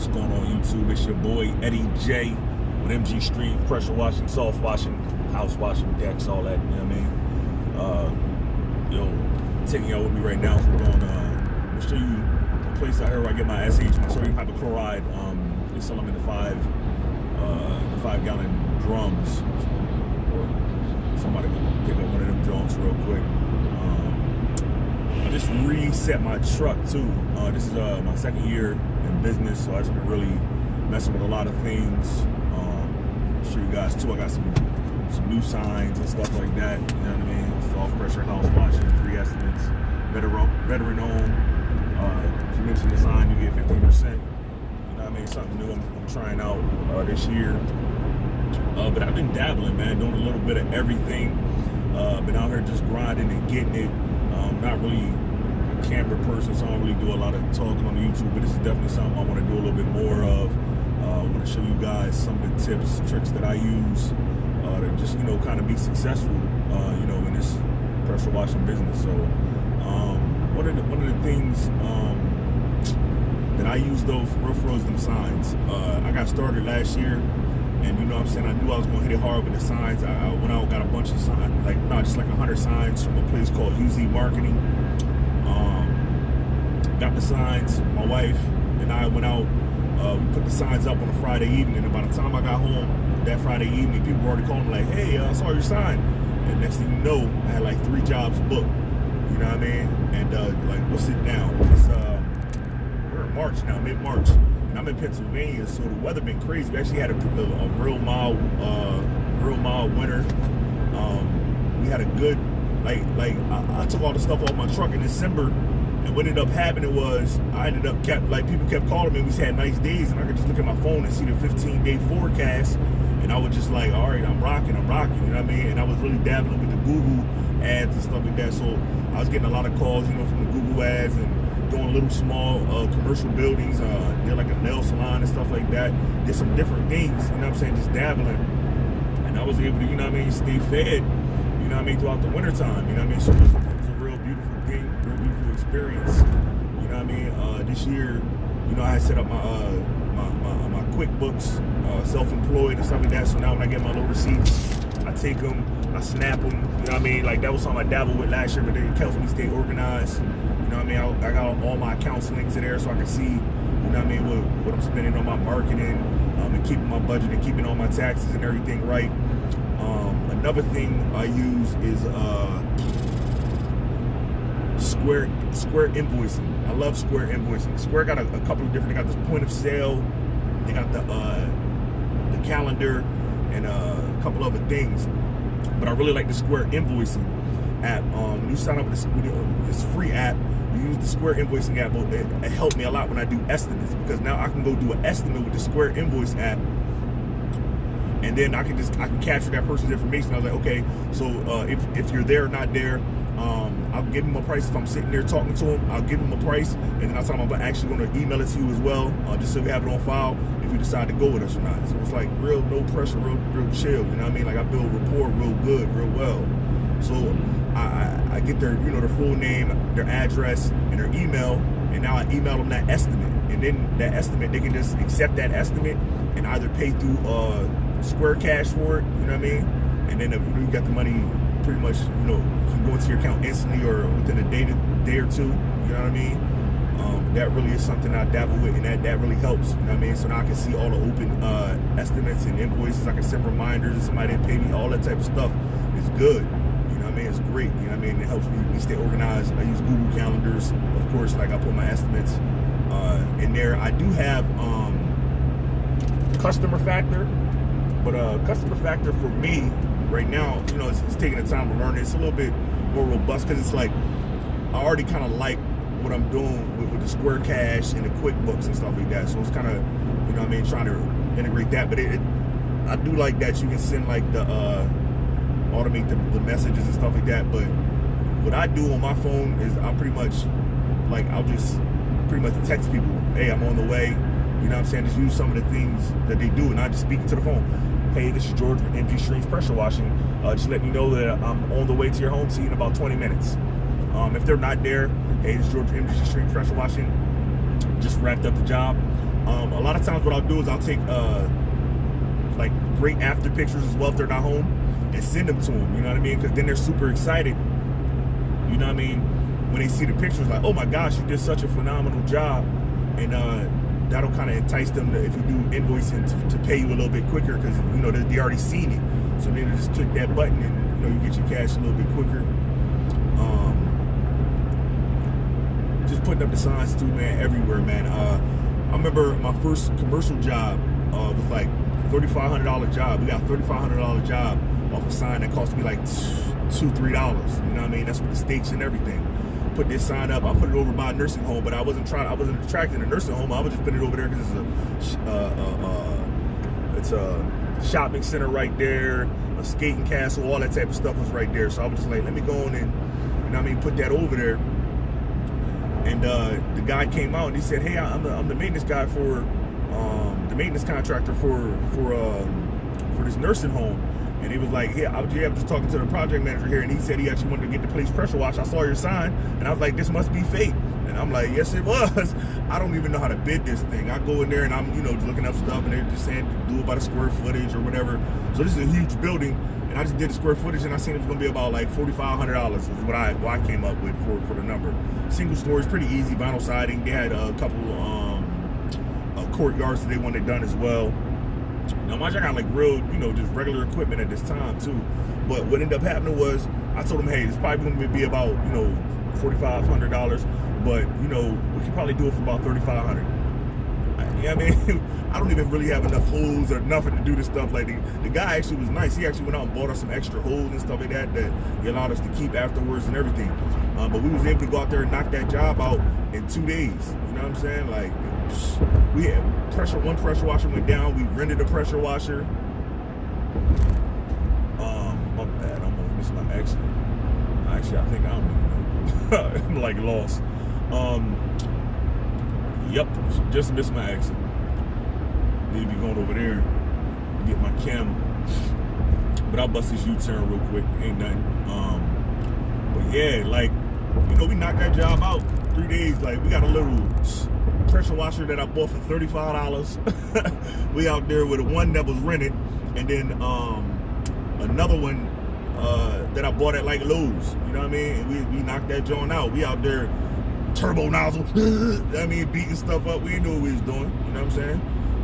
What's going on YouTube? It's your boy Eddie J with MG Street, pressure washing, soft washing, house washing, decks, all that, you know what I mean? Taking y'all with me right now. So we're going to show you a place out here where I get my SH, my sodium hypochlorite. They sell them in the 5-gallon drums. Somebody go pick up one of them drums real quick. I just reset my truck too. This is my second year in business, so I've just been really messing with a lot of things. I'll show you guys too. I got some new signs and stuff like that. You know what I mean? Soft pressure house washing, free estimates, veteran owned. If you mention the sign, you get 15%. You know what I mean? Something new I'm trying out this year. But I've been dabbling, man, doing a little bit of everything. Been out here just grinding and getting it. Not really a camera person, so I don't really do a lot of talking on YouTube, but this is definitely something I want to do a little bit more of. I want to show you guys some of the tips, tricks that I use to just, kind of be successful, in this pressure washing business. So one of the things that I use though for real is them signs. I got started last year. And you know what I'm saying, I knew I was going to hit it hard with the signs. I went out and got a bunch of signs, just like 100 signs from a place called UZ Marketing. Got the signs, my wife and I went out, we put the signs up on a Friday evening, and by the time I got home that Friday evening, people were already calling me like, hey, I saw your sign. And next thing you know, I had like 3 jobs booked, you know what I mean? And we'll sit down. We're in March now, mid-March. I'm in Pennsylvania, so the weather been crazy. We actually had a real mild winter. We had a good, I took all the stuff off my truck in December, and what ended up happening was people kept calling me. We had nice days, and I could just look at my phone and see the 15-day forecast, and I was just like, all right, I'm rocking, you know what I mean? And I was really dabbling with the Google ads and stuff like that, so I was getting a lot of calls, from the Google ads and doing little small commercial buildings, did like a nail salon and stuff like that, did some different things, you know what I'm saying, just dabbling. And I was able to, stay fed, throughout the winter time, so it was a real beautiful thing, real beautiful experience, this year, I had set up my QuickBooks, self-employed and stuff like that, so now when I get my little receipts, I take them, I snap them, that was something I dabbled with last year, but it helps me stay organized. I got all my accounts linked to there so I can see, what I'm spending on my marketing, and keeping my budget and keeping all my taxes and everything right. Another thing I use is Square invoicing. I love Square invoicing. Square got a couple of different. They got this point of sale. They got the calendar and a couple other things. But I really like the Square invoicing app. When you sign up with this free app, you use the Square invoicing app. It helped me a lot when I do estimates, because now I can go do an estimate with the Square invoice app, and then I can capture that person's information. I was like, okay, so if you're there or not there, I'll give them a price. If I'm sitting there talking to them, I'll give them a price, and then I'll tell them I'm actually going to email it to you as well, just so you have it on file if you decide to go with us or not. So it's like real no pressure, real chill. You know what I mean? Like I build rapport real good, real well. So I get their their full name, their address, and their email, and now I email them that estimate, and then that estimate, they can just accept that estimate and either pay through Square Cash for it, you know what I mean? And then you got the money pretty much, can go into your account instantly or within a day or two, you know what I mean? That really is something I dabble with, and that really helps, you know what I mean? So now I can see all the open estimates and invoices. I can send reminders if somebody didn't pay me, all that type of stuff. It's good. It's great, you know what I mean? It helps me stay organized. I use Google calendars, of course, I put my estimates in there. I do have customer factor, but customer factor for me right now, it's taking the time to learn it. It's a little bit more robust, because it's like I already kind of like what I'm doing with the Square Cash and the QuickBooks and stuff like that. So it's kind of, trying to integrate that. But I do like that you can send automate the messages and stuff like that. But what I do on my phone is I'll just pretty much text people, hey, I'm on the way, you know what I'm saying? Just use some of the things that they do, and I just speak to the phone. Hey, this is George with MG Streams Pressure Washing. Just let me know that I'm on the way to your home, see you in about 20 minutes. If they're not there, hey, this is George with MG Streams Pressure Washing. Just wrapped up the job. A lot of times what I'll do is I'll take like great after pictures as well if they're not home and send them to them, you know what I mean? Because then they're super excited, you know what I mean, when they see the pictures, like, oh my gosh, you did such a phenomenal job. And that'll kind of entice them to, if you do invoicing, to pay you a little bit quicker, because you know they already seen it. So then just click that button and you know you get your cash a little bit quicker. Just putting up the signs too, man, everywhere, man. I remember my first commercial job was like $3,500 job. We got a $3,500 job off a sign that cost me like $2-3. You know what I mean? That's with the stakes and everything. Put this sign up. I put it over by a nursing home, but I wasn't attracting a nursing home. I was just putting it over there because it's a shopping center right there, a skating castle, all that type of stuff was right there. So I was just like, let me go on and, you know what I mean, put that over there. And the guy came out and he said, hey, I'm the maintenance guy for the maintenance contractor for this nursing home. And he was like, yeah, I was just talking to the project manager here, and he said he actually wanted to get the place pressure washed. I saw your sign, and I was like, this must be fake. And I'm like, yes, it was. I don't even know how to bid this thing. I go in there, and I'm, you know, just looking up stuff, and they're just saying do it by the square footage or whatever. So this is a huge building, and I just did the square footage, and I seen it was going to be about like $4,500 is what I came up with for the number. Single stories, pretty easy, vinyl siding. They had a couple courtyards that they wanted done as well. Now, mind you, I got like real, you know, just regular equipment at this time too. But what ended up happening was I told them, hey, it's probably going to be about, you know, $4,500, but you know, we can probably do it for about $3,500. You know what I mean? I don't even really have enough holes or nothing to do this stuff. Like the guy actually was nice. He actually went out and bought us some extra holes and stuff like that he allowed us to keep afterwards and everything. But we was able to go out there and knock that job out in 2 days. You know what I'm saying? Like, we had one pressure washer went down. We rented a pressure washer. My bad. I'm gonna miss my exit. Actually, I think I don't even know. I'm like lost. Yep, just missed my exit. Need to be going over there, get my cam. But I'll bust this U-turn real quick. Ain't nothing. But yeah, like, you know, we knocked that job out 3 days. Like, we got a little pressure washer that I bought for $35. We out there with one that was rented, and then another one that I bought at like Lowe's. You know what I mean? And we knocked that joint out. We out there turbo nozzle. I mean, beating stuff up. We didn't know what we was doing. You know what I'm saying?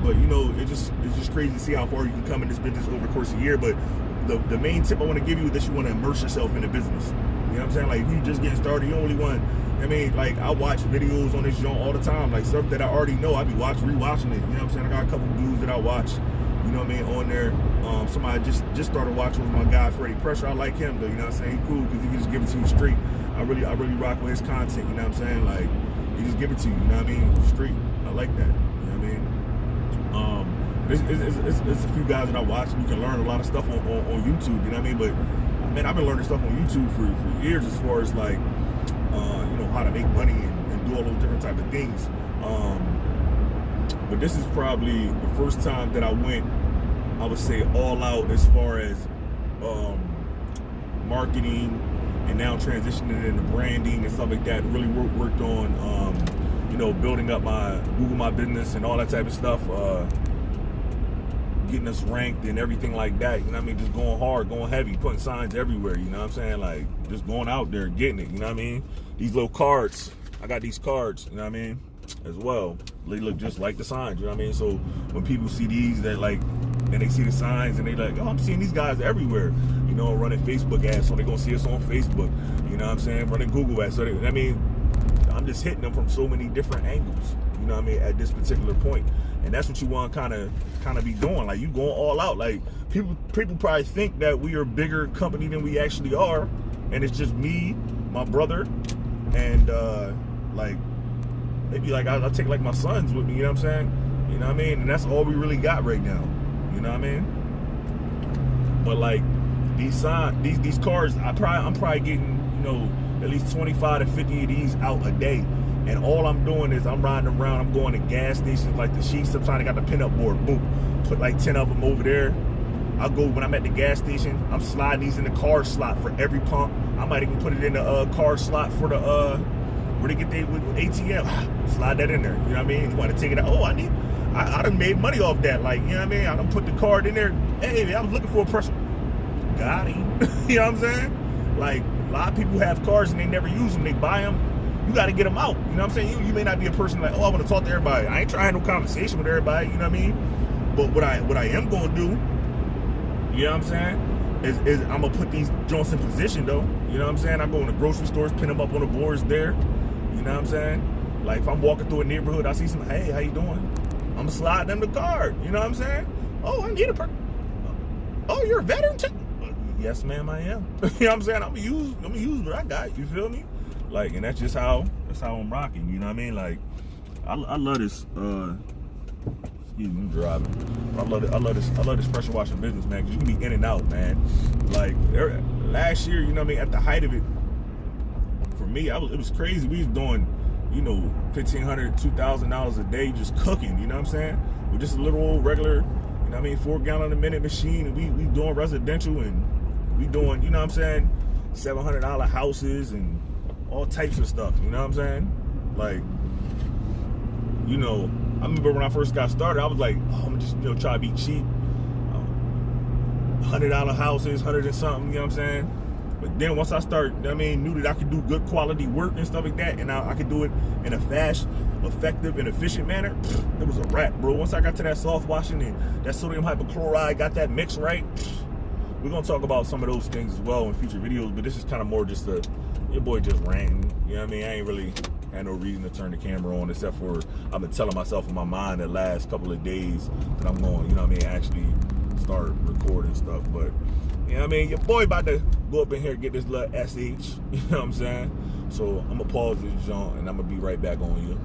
But you know, it's just crazy to see how far you can come in this business over the course of a year. But the main tip I want to give you is that you want to immerse yourself in the business. You know what I'm saying? Like, if you just getting started, you only want. I mean, like, I watch videos on this joint all the time, like stuff that I already know. I be rewatching it. You know what I'm saying? I got a couple of dudes that I watch. You know what I mean? On there. Somebody just started watching with my guy Freddie Pressure. I like him though. You know what I'm saying? He's cool because he can just give it to you straight. I really rock with his content. You know what I'm saying? Like, he just give it to you. You know what I mean? Straight. I like that. You know what I mean? It's a few guys that I watch, and you can learn a lot of stuff on YouTube. You know what I mean? But man, I've been learning stuff on YouTube for years as far as like you know, how to make money and do all those different type of things. But this is probably the first time that I went, I would say, all out as far as marketing, and now transitioning into branding and stuff like that. Really worked on you know, building up my Google My Business and all that type of stuff, getting us ranked and everything like that. You know what I mean? Just going hard, going heavy, putting signs everywhere. You know what I'm saying? Like, just going out there, getting it. You know what I mean? These little cards, I got these cards. You know what I mean? As well, they look just like the signs. You know what I mean? So when people see these, they like, and they see the signs, and they like, oh, I'm seeing these guys everywhere. You know, running Facebook ads, so they're gonna see us on Facebook. You know what I'm saying? Running Google ads. So they, I mean, I'm just hitting them from so many different angles. You know what I mean? At this particular point, and that's what you want to kind of be doing. Like, you going all out. Like, people probably think that we are a bigger company than we actually are, and it's just me, my brother, and like, maybe like I'll take like my sons with me. You know what I'm saying? You know what I mean? And that's all we really got right now. You know what I mean? But like, these cars, I'm probably getting, you know, at least 25 to 50 of these out a day. And all I'm doing is I'm riding around, I'm going to gas stations like the Sheets. Sometimes I got the pin-up board, boom, put like 10 of them over there. I'll go, when I'm at the gas station, I'm sliding these in the car slot for every pump. I might even put it in the car slot for the Where they get their ATM, slide that in there. You know what I mean? You want to take it out? Oh, I done made money off that. Like, you know what I mean? I done put the card in there. Hey, I was looking for a person. Got him. You know what I'm saying? Like, a lot of people have cars and they never use them. They buy them. You got to get them out. You know what I'm saying? You may not be a person like, oh, I want to talk to everybody. I ain't trying to have no conversation with everybody. You know what I mean? But what I am going to do, you know what I'm saying, is I'm going to put these joints in position, though. You know what I'm saying? I go in the grocery stores, pin them up on the boards there. You know what I'm saying? Like, if I'm walking through a neighborhood, I see some, hey, how you doing? I'm going to slide them the card. You know what I'm saying? Oh, I need a person. Oh, you're a veteran too? Yes, ma'am, I am. You know what I'm saying? I'm gonna use what I got. You feel me? Like, and that's just how I'm rocking. You know what I mean? Like, I love this. Excuse me, I'm driving. I love this pressure washing business, man. Cause you can be in and out, man. Like last year, you know what I mean? At the height of it, for me, it was crazy. We was doing, you know, $1,500, $2,000 a day just cooking. You know what I'm saying? With just a little old regular, you know what I mean, 4 gallon a minute machine, and we doing residential, and we doing, you know what I'm saying, $700 houses and all types of stuff. You know what I'm saying? Like, you know, I remember when I first got started, I was like, oh, I'm just, you know, try to be cheap. $100 houses, 100 and something, you know what I'm saying? But then once I started, you know what I mean, knew that I could do good quality work and stuff like that, and I could do it in a fast, effective, and efficient manner, it was a wrap, bro. Once I got to that soft washing and that sodium hypochlorite, got that mix right, we're going to talk about some of those things as well in future videos, but this is kind of more just your boy just ranting, you know what I mean? I ain't really had no reason to turn the camera on, except for I've been telling myself in my mind the last couple of days that I'm going, you know what I mean, actually start recording stuff. But you know what I mean, your boy about to go up in here and get this little SH, you know what I'm saying? So I'm gonna pause this jump and I'm gonna be right back on you.